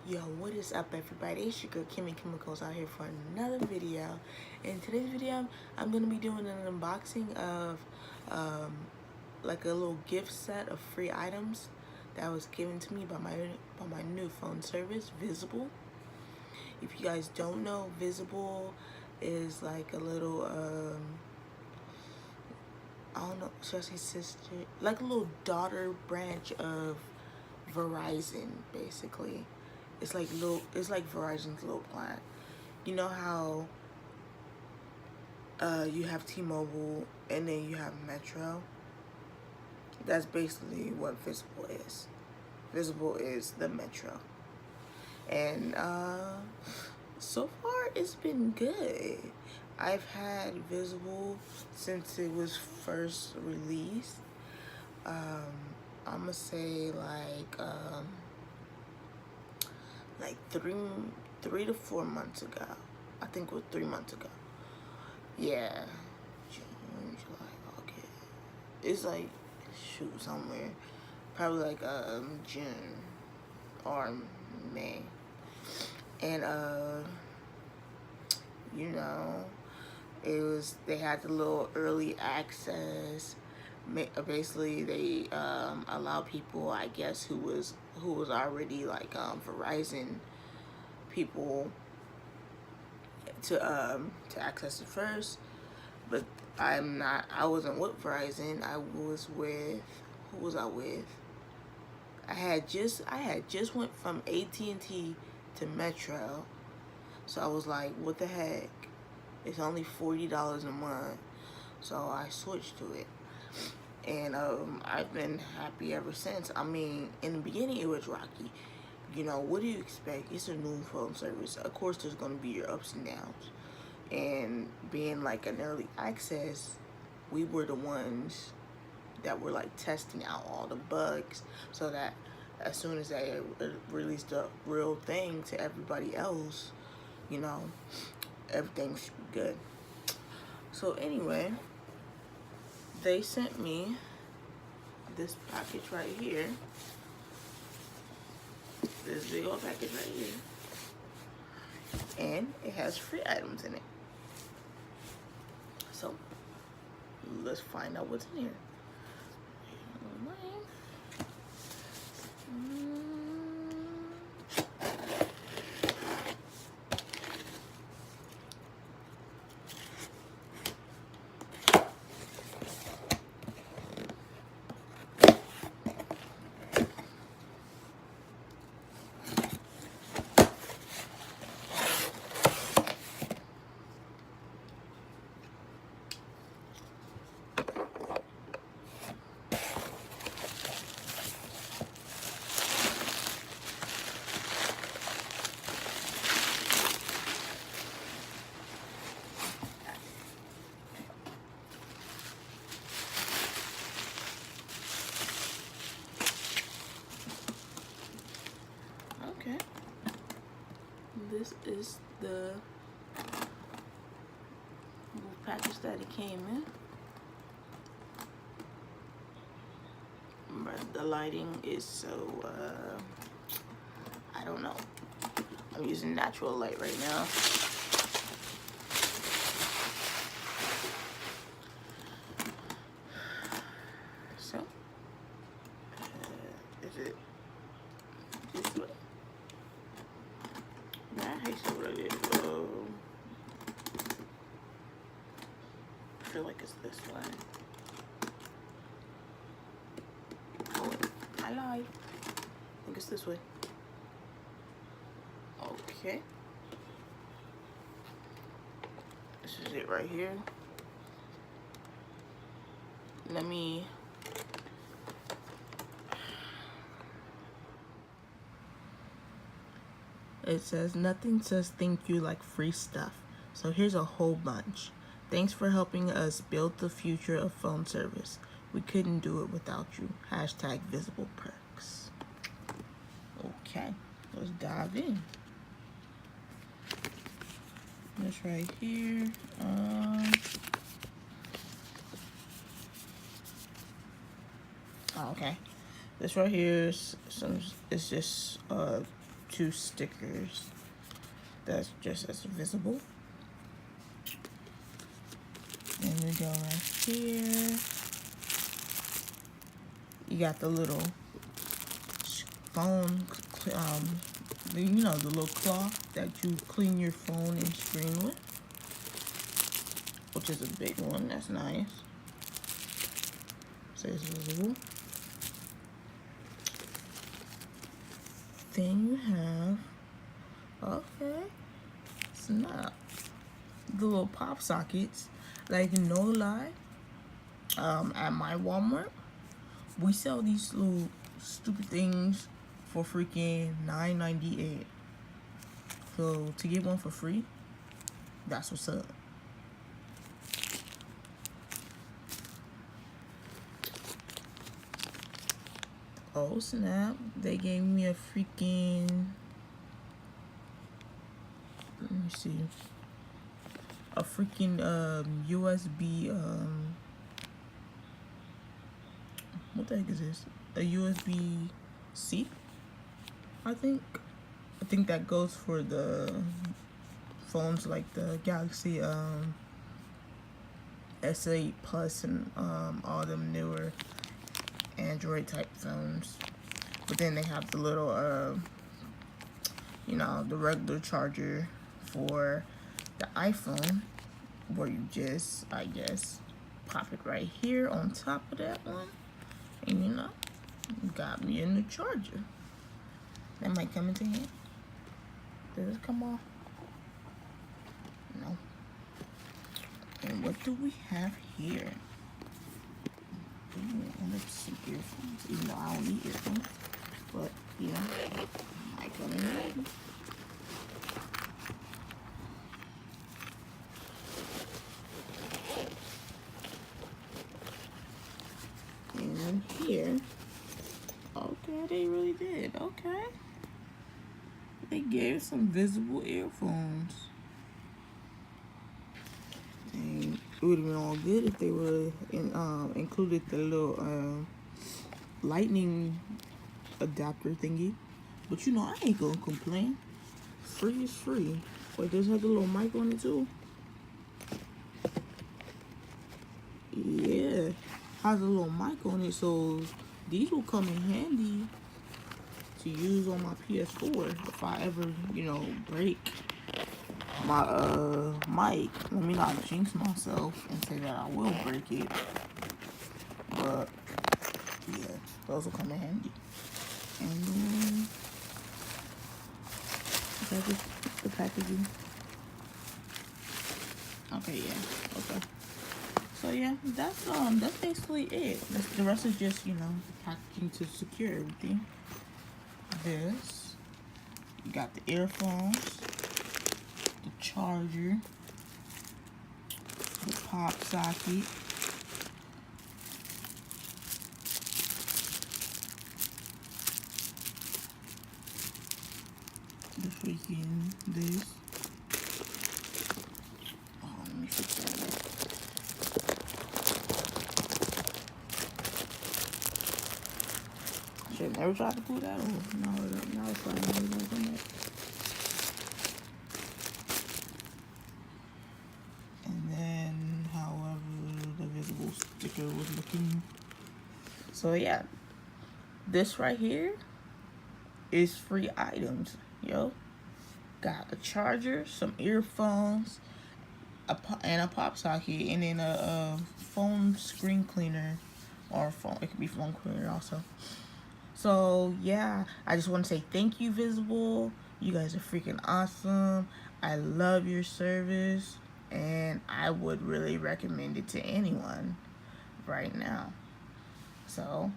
Yo, what is up, everybody? It's your girl Kimmy Chemicals out here for another video. In today's video, I'm gonna be doing an unboxing of like a little gift set of free items that was given to me by my new phone service, Visible. If you guys don't know, Visible is like a little I don't know, should I say sister? Like a little daughter branch of Verizon, basically. It's like Verizon's little plant. You know how you have T-Mobile and then you have Metro? That's basically what Visible is. Visible is the Metro. And so far it's been good. I've had Visible since it was first released. I'ma say like three to 4 months ago. I think it was 3 months ago. Yeah, June, July, August. It's like, shoot, somewhere. Probably like June or May. And you know, they had the little early access. Basically, they allow people, I guess, who was already like Verizon people to access it first. But I wasn't with Verizon. I was with, who was I with? I had just went from AT&T to Metro. So I was like, what the heck? It's only $40 a month. So I switched to it. And I've been happy ever since. I mean, in the beginning it was rocky. You know, what do you expect? It's a new phone service. Of course there's gonna be your ups and downs. And being like an early access, we were the ones that were like testing out all the bugs so that as soon as they released the real thing to everybody else, you know, everything should be good. So anyway, they sent me this package right here. This big old package right here. And it has free items in it. So let's find out what's in here. Okay. This is the little package that it came in. But the lighting is so, I don't know. I'm using natural light right now. So, is it this way? I hate what it is. I feel like it's this way. Oh, I lied. I think it's this way. Okay. This is it right here. Let me It says, nothing says thank you like free stuff. So here's a whole bunch. Thanks for helping us build the future of phone service. We couldn't do it without you. Hashtag Visible Perks. Okay, let's dive in. This right here. Okay. This right here is it's just 2 stickers that's just as visible. And we go right here. You got the little phone, you know, the little cloth that you clean your phone and screen with, which is a big one. That's nice. Says visible. Then you have, okay, snap, the little pop sockets. Like, no lie, at my Walmart, we sell these little stupid things for freaking $9.98. So to get one for free, that's what's up. Oh snap, they gave me a freaking, let me see, a freaking USB, what the heck is this? A USB-C, I think that goes for the phones like the Galaxy S8 Plus and all them newer Android type phones. But then they have the little you know, the regular charger for the iPhone, where you just, I guess, pop it right here on top of that one, and you know, got me a new charger. That might come into hand. Does this come off? No. And what do we have here? Let's see, earphones, even though I don't need earphones, but yeah, might come in handy. And here, okay, they really did, okay. They gave some visible earphones. And it would have been all good if they would included the little lightning adapter thingy. But you know, I ain't gonna complain. Free is free. Wait, does it have the little mic on it too? Yeah, has a little mic on it, so these will come in handy to use on my PS4 if I ever, you know, break my mic. Let me not jinx myself and say that I will break it, but yeah, those will come in handy. And then is that just the packaging? Okay, yeah, okay. So yeah, that's basically it. The rest is just, you know, packaging to secure everything. This, you got the earphones, the charger, the pop socket, the freaking this. Oh, let me fix that. Should never try to pull that off. No, it's fine. And then, however, the visible sticker was looking. So yeah, this right here is free items, yo. Got a charger, some earphones, and a pop socket, and then a phone screen cleaner, or phone. It could be phone cleaner also. So yeah, I just want to say thank you, Visible. You guys are freaking awesome. I love your service, and I would really recommend it to anyone right now. So,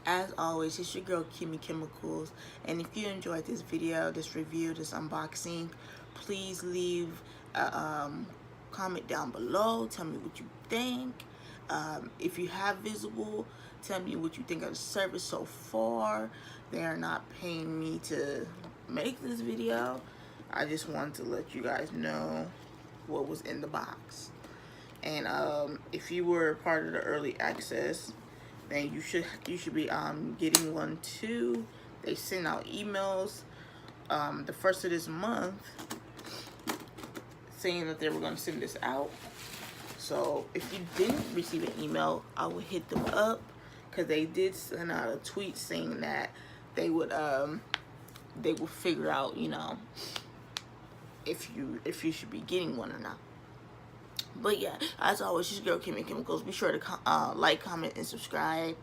as always, it's your girl Kimmy Chemicals, and if you enjoyed this video, this review, this unboxing, please leave a comment down below. Tell me what you think. If you have Visible, tell me what you think of the service so far. They are not paying me to make this video. I just wanted to let you guys know what was in the box. And if you were part of the early access, then you should be getting one too. They send out emails the first of this month saying that they were going to send this out. So if you didn't receive an email, I would hit them up, because they did send out a tweet saying that they would figure out, you know, if you should be getting one or not. But yeah, as always, it's your girl Kimmy Chemicals. Be sure to like, comment, and subscribe,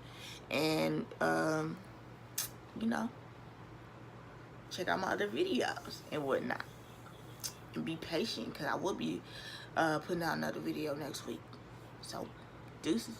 and you know, check out my other videos and whatnot, and be patient, because I will be putting out another video next week. So deuces.